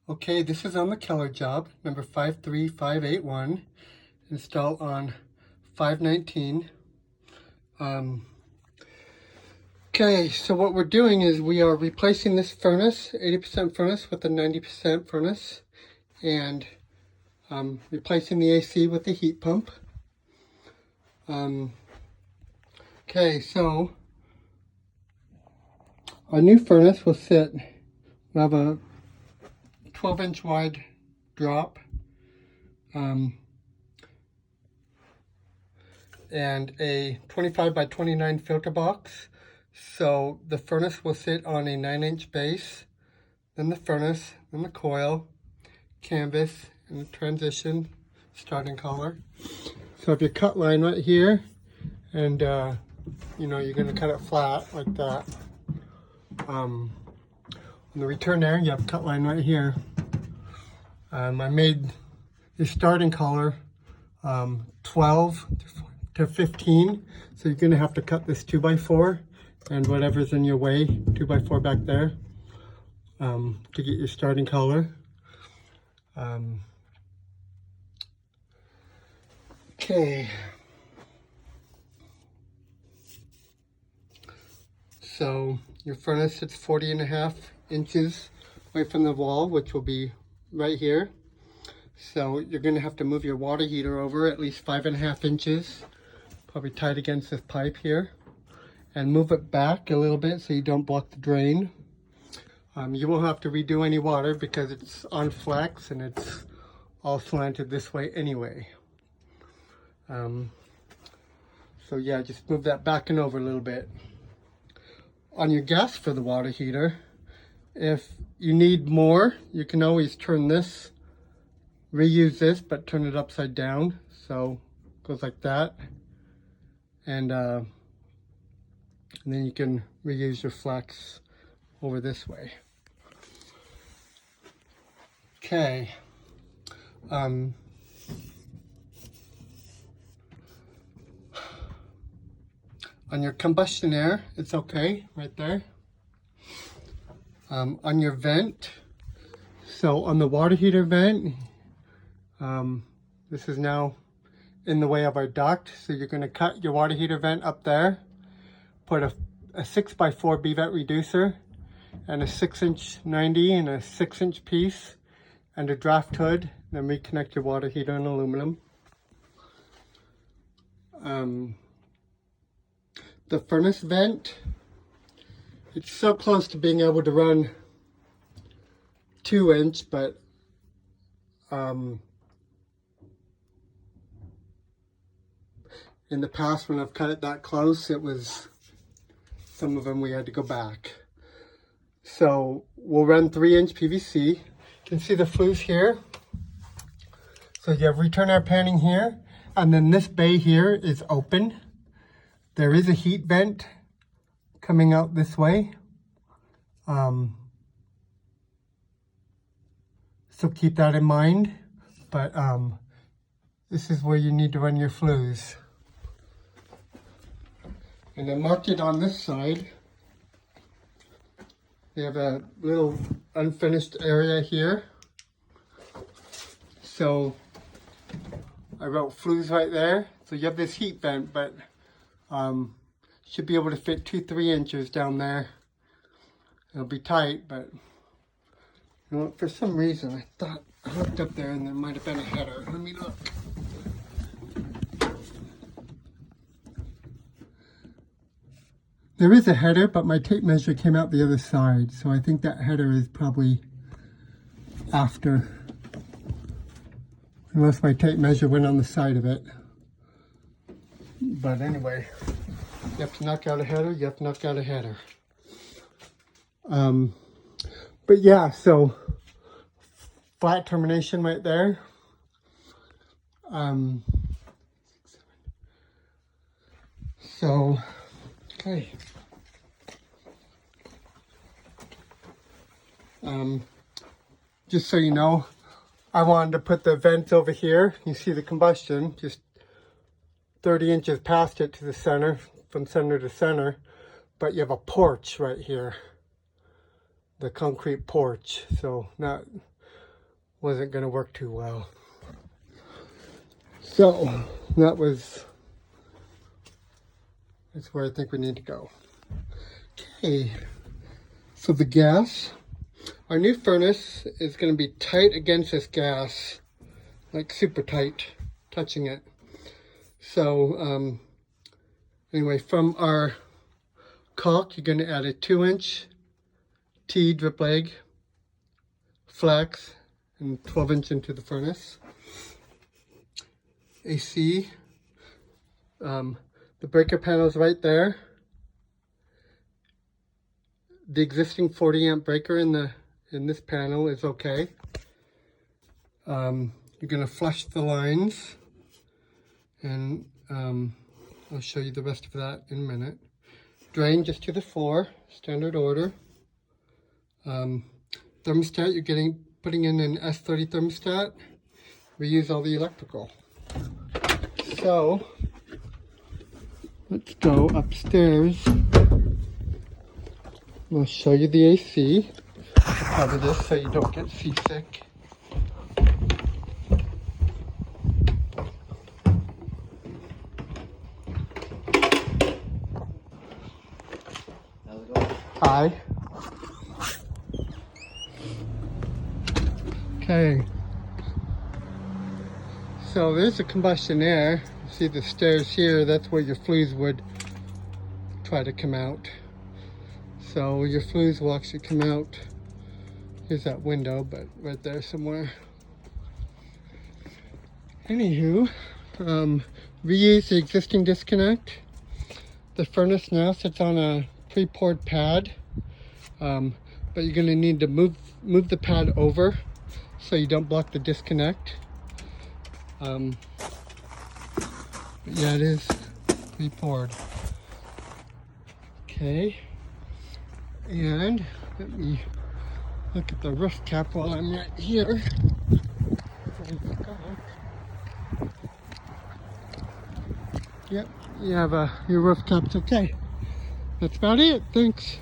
Okay, this is on the Keller job, number 53581, installed on 519. Okay, so what we're doing is we are replacing this furnace, 80% furnace with a 90% furnace, and replacing the AC with the heat pump. Okay, so our new furnace will sit, we have a 12-inch wide drop, and a 25 by 29 filter box. So the furnace will sit on a 9-inch base, then the furnace, then the coil, canvas, and the transition starting collar. So if you cut line right here, and you know, you're going to cut it flat like that. On the return there, you have a cut line right here. I made the starting collar 12 to 15, so you're going to have to cut this 2x4 and whatever's in your way, 2x4 back there, to get your starting collar. Okay, so your furnace sits 40.5 inches away from the wall, which will be right here. So you're going to have to move your water heater over at least 5.5 inches, probably tight against this pipe here, and move it back a little bit so you don't block the drain. You won't have to redo any water because it's on flex and it's all slanted this way anyway. So yeah, just move that back and over a little bit. On your gas for the water heater, if you need more, you can always turn this, reuse this, but turn it upside down. So it goes like that. And then you can reuse your flex over this way. Okay. On your combustion air, it's okay right there. On your vent, so on the water heater vent, this is now in the way of our duct, so you're going to cut your water heater vent up there, put a 6x4 BVET reducer and a 6-inch 90 and a 6-inch piece and a draft hood, then reconnect your water heater in aluminum. The furnace vent, it's so close to being able to run 2-inch, but in the past when I've cut it that close, it was, some of them we had to go back. So we'll run 3-inch PVC. You can see the flues here. So you have return air panning here, and then this bay here is open. There is a heat vent coming out this way. So keep that in mind. But this is where you need to run your flues. And then marked it on this side. We have a little unfinished area here. So I wrote flues right there. So you have this heat vent, but should be able to fit 2-3 inches down there. It'll be tight, but you know, for some reason I thought I looked up there and there might have been a header. Let me look. There is a header, but my tape measure came out the other side, so I think that header is probably after, unless my tape measure went on the side of it. But anyway, you have to knock out a header, you have to knock out a header. But yeah, so flat termination right there. So, okay. Just so you know, I wanted to put the vents over here. You see the combustion, just 30 inches past it to the center, from center to center, but you have a porch right here, the concrete porch. So that wasn't going to work too well. So that's where I think we need to go. Okay, so the gas, our new furnace is going to be tight against this gas, like super tight, touching it. So anyway, from our caulk, you're going to add a 2-inch T drip leg, flex, and 12-inch into the furnace. AC, the breaker panel is right there. The existing 40 amp breaker in this panel is okay. You're going to flush the lines, and I'll show you the rest of that in a minute. Drain just to the floor, standard order. Thermostat, you're putting in an S30 thermostat. We use all the electrical. So let's go upstairs. I'll show you the AC. I'll cover this so you don't get seasick. How's it going? Hi. Okay. So there's the combustion air. You see the stairs here, that's where your flues would try to come out. So your flues will actually come out. Here's that window, but right there somewhere. Anywho, reuse the existing disconnect. The furnace now sits on a pre-poured pad, but you're going to need to move the pad over so you don't block the disconnect. But yeah, it is pre-poured. Okay, and let me look at the roof cap while I'm right here. Yep, you have your roof cap's okay. That's about it. Thanks.